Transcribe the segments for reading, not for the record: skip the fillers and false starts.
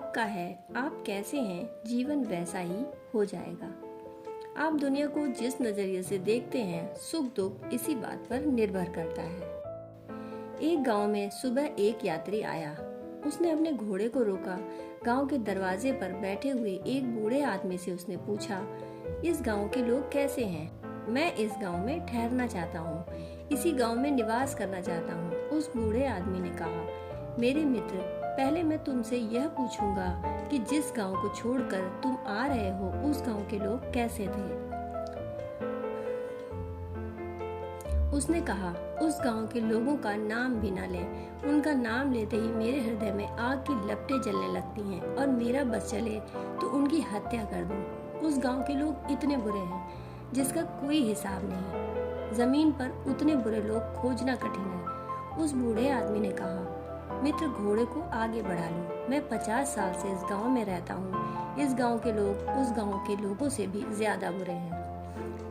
आपका है, आप कैसे हैं, जीवन वैसा ही हो जाएगा। आप दुनिया को जिस नजरिए से देखते हैं, सुख दुख इसी बात पर निर्भर करता है। एक गांव में सुबह एक यात्री आया। उसने अपने घोड़े को रोका। गांव के दरवाजे पर बैठे हुए एक बूढ़े आदमी से उसने पूछा, इस गांव के लोग कैसे हैं? मैं इस गांव में ठहरना चाहता हूँ, इसी गांव में निवास करना चाहता हूँ। उस बूढ़े आदमी ने कहा, मेरे मित्र, पहले मैं तुमसे यह पूछूंगा कि जिस गांव को छोड़कर तुम आ रहे हो, उस गांव के लोग कैसे थे? उसने कहा, उस गांव के लोगों का नाम भी न लें। उनका नाम लेते ही मेरे हृदय में आग की लपटें जलने लगती हैं और मेरा बस चले तो उनकी हत्या कर दूं। उस गांव के लोग इतने बुरे हैं जिसका कोई हिसाब नहीं। जमीन पर उतने बुरे लोग खोजना कठिन है। उस बूढ़े आदमी ने कहा, मित्र, घोड़े को आगे बढ़ा लो। मैं 50 साल से इस गांव में रहता हूँ। इस गांव के लोग उस गांव के लोगों से भी ज्यादा बुरे हैं।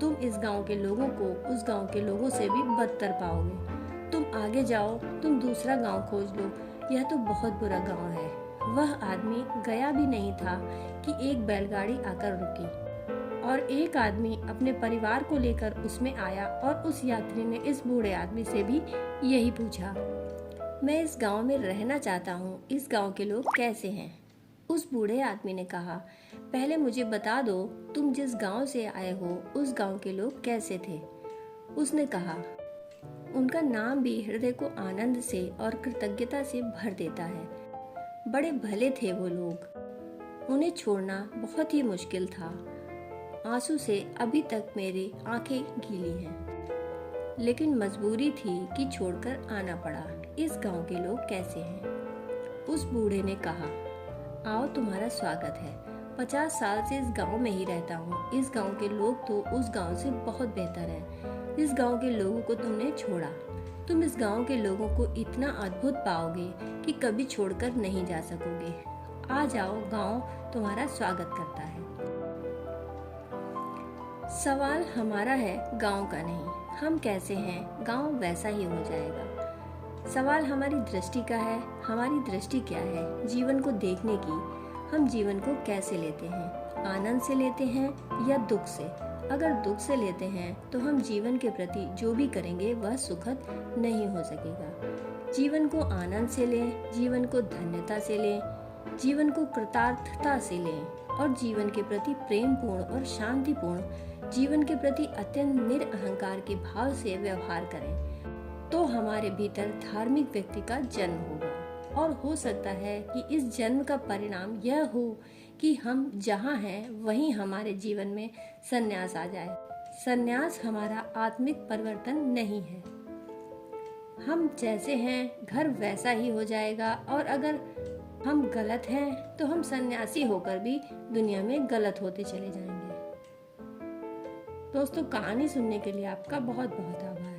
तुम इस गांव के लोगों को उस गांव के लोगों से भी बदतर पाओगे। तुम आगे जाओ, तुम दूसरा गांव खोज लो। यह तो बहुत बुरा गांव है। वह आदमी गया भी नहीं था कि एक बैलगाड़ी आकर रुकी और एक आदमी अपने परिवार को लेकर उसमें आया और उस यात्री ने इस बूढ़े आदमी से भी यही पूछा, मैं इस गांव में रहना चाहता हूँ, इस गांव के लोग कैसे हैं? उस बूढ़े आदमी ने कहा, पहले मुझे बता दो, तुम जिस गांव से आए हो, उस गांव के लोग कैसे थे? उसने कहा, उनका नाम भी हृदय को आनंद से और कृतज्ञता से भर देता है। बड़े भले थे वो लोग। उन्हें छोड़ना बहुत ही मुश्किल था। आंसू से अभी तक मेरी आंखें गीली हैं, लेकिन मजबूरी थी कि छोड़कर आना पड़ा। इस गांव के लोग कैसे हैं? उस बूढ़े ने कहा, आओ, तुम्हारा स्वागत है। 50 साल से इस गांव में ही रहता हूँ। इस गांव के लोग तो उस गांव से बहुत बेहतर हैं। इस गांव के लोगों को तुमने छोड़ा। तुम इस गांव के लोगों को इतना अद्भुत पाओगे कि कभी छोड़कर नहीं जा सकोगे। आ जाओ, गांव तुम्हारा स्वागत करता है। सवाल हमारा है, गांव का नहीं। हम कैसे हैं, गांव वैसा ही हो जाएगा। सवाल हमारी दृष्टि का है। हमारी दृष्टि क्या है जीवन को देखने की? हम जीवन को कैसे लेते हैं? आनंद से लेते हैं या दुख से? अगर दुख से लेते हैं तो हम जीवन के प्रति जो भी करेंगे वह सुखद नहीं हो सकेगा। जीवन को आनंद से लें, जीवन को धन्यता से लें, जीवन को कृतार्थता से लें और जीवन के प्रति प्रेमपूर्ण और शांतिपूर्ण, जीवन के प्रति अत्यंत निरअहंकार के भाव से व्यवहार करें, तो हमारे भीतर धार्मिक व्यक्ति का जन्म होगा। और हो सकता है कि इस जन्म का परिणाम यह हो कि हम जहाँ हैं वहीं हमारे जीवन में संन्यास आ जाए। संन्यास हमारा आत्मिक परिवर्तन नहीं है। हम जैसे हैं घर वैसा ही हो जाएगा, और अगर हम गलत हैं तो हम सन्यासी होकर भी दुनिया में गलत होते चले जाएंगे। दोस्तों, कहानी सुनने के लिए आपका बहुत बहुत आभार।